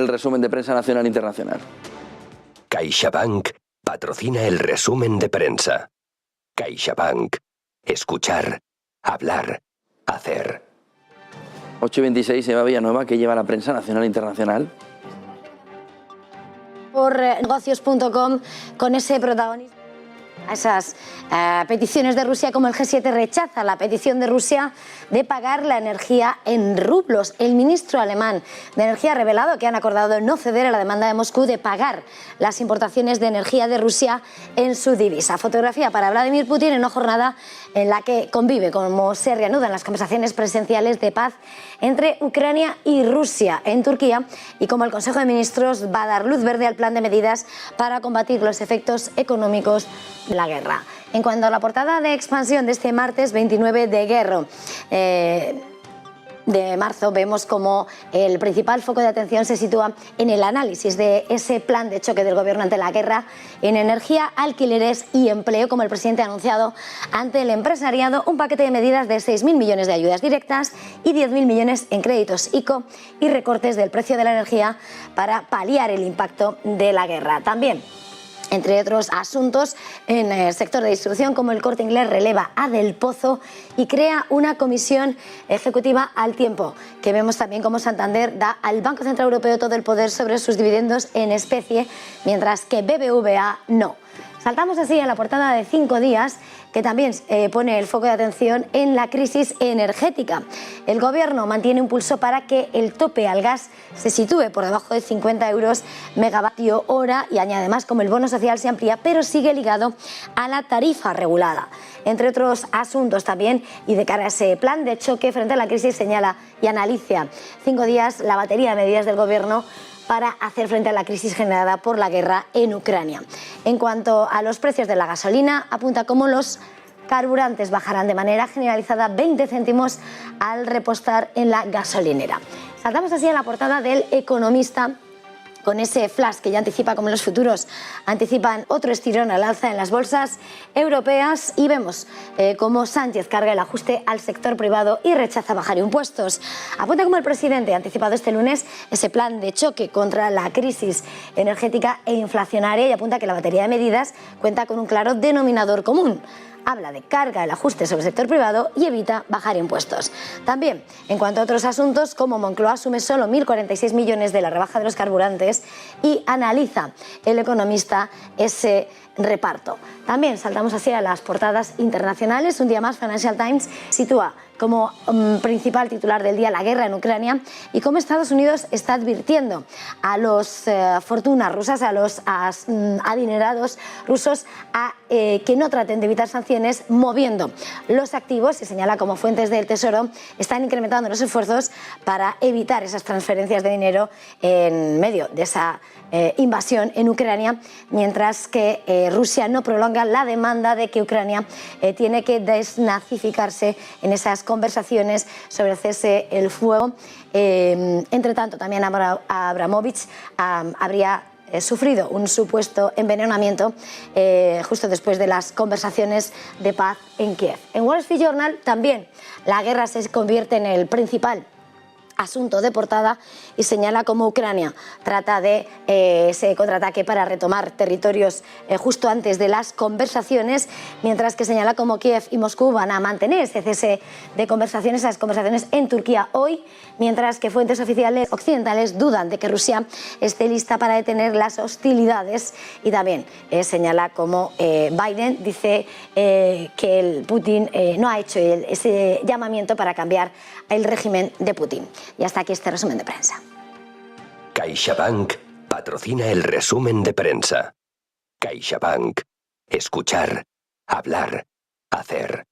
el resumen de prensa nacional e internacional. CaixaBank patrocina el resumen de prensa. CaixaBank. Escuchar, hablar, hacer. 8:26, Eva Villanueva, ¿qué lleva la prensa nacional e internacional? Por negocios.com, con ese protagonismo a esas peticiones de Rusia, como el G7 rechaza la petición de Rusia de pagar la energía en rublos. El ministro alemán de Energía ha revelado que han acordado no ceder a la demanda de Moscú de pagar las importaciones de energía de Rusia en su divisa. Fotografía para Vladimir Putin en una jornada en la que convive como se reanudan las conversaciones presenciales de paz entre Ucrania y Rusia en Turquía, y como el Consejo de Ministros va a dar luz verde al plan de medidas para combatir los efectos económicos de la guerra. En cuanto a la portada de expansión de este martes 29 de marzo, vemos como el principal foco de atención se sitúa en el análisis de ese plan de choque del gobierno ante la guerra en energía, alquileres y empleo, como el presidente ha anunciado ante el empresariado un paquete de medidas de 6.000 millones de ayudas directas y 10.000 millones en créditos ICO y recortes del precio de la energía para paliar el impacto de la guerra. También, entre otros asuntos, en el sector de distribución, como el Corte Inglés releva a Del Pozo y crea una comisión ejecutiva al tiempo, que vemos también como Santander da al Banco Central Europeo todo el poder sobre sus dividendos en especie, mientras que BBVA no. Saltamos así a la portada de 5 días, que también pone el foco de atención en la crisis energética. El gobierno mantiene un pulso para que el tope al gas se sitúe por debajo de 50 euros megavatio hora, y añade además como el bono social se amplía, pero sigue ligado a la tarifa regulada. Entre otros asuntos también, y de cara a ese plan de choque frente a la crisis, señala y analiza 5 días la batería de medidas del gobierno para hacer frente a la crisis generada por la guerra en Ucrania. En cuanto a los precios de la gasolina, apunta cómo los carburantes bajarán de manera generalizada 20 céntimos al repostar en la gasolinera. Saltamos así a la portada del Economista, con ese flash que ya anticipa como los futuros anticipan otro estirón al alza en las bolsas europeas, y vemos cómo Sánchez carga el ajuste al sector privado y rechaza bajar impuestos. Apunta como el presidente ha anticipado este lunes ese plan de choque contra la crisis energética e inflacionaria, y apunta que la batería de medidas cuenta con un claro denominador común. Habla de carga el ajuste sobre el sector privado y evita bajar impuestos. También, en cuanto a otros asuntos, como Moncloa asume solo 1.046 millones de la rebaja de los carburantes y analiza el Economista ese reparto. También saltamos así a las portadas internacionales. Un día más, Financial Times sitúa como principal titular del día la guerra en Ucrania y cómo Estados Unidos está advirtiendo a los fortunas rusas, a los adinerados rusos, a que no traten de evitar sanciones moviendo los activos, y señala como fuentes del Tesoro están incrementando los esfuerzos para evitar esas transferencias de dinero en medio de esa invasión en Ucrania, mientras que Rusia no prolonga la demanda de que Ucrania tiene que desnazificarse en esas conversaciones sobre el cese el fuego. Entre tanto, también Abramovich habría sufrido un supuesto envenenamiento justo después de las conversaciones de paz en Kiev. En Wall Street Journal también la guerra se convierte en el principal asunto de portada y señala cómo Ucrania trata de ese contraataque para retomar territorios justo antes de las conversaciones, mientras que señala cómo Kiev y Moscú van a mantener ese cese de conversaciones, esas conversaciones en Turquía hoy, mientras que fuentes oficiales occidentales dudan de que Rusia esté lista para detener las hostilidades, y también señala cómo Biden dice que Putin no ha hecho ese llamamiento para cambiar el régimen de Putin. Y hasta aquí este resumen de prensa. CaixaBank patrocina el resumen de prensa. CaixaBank. Escuchar, hablar, hacer.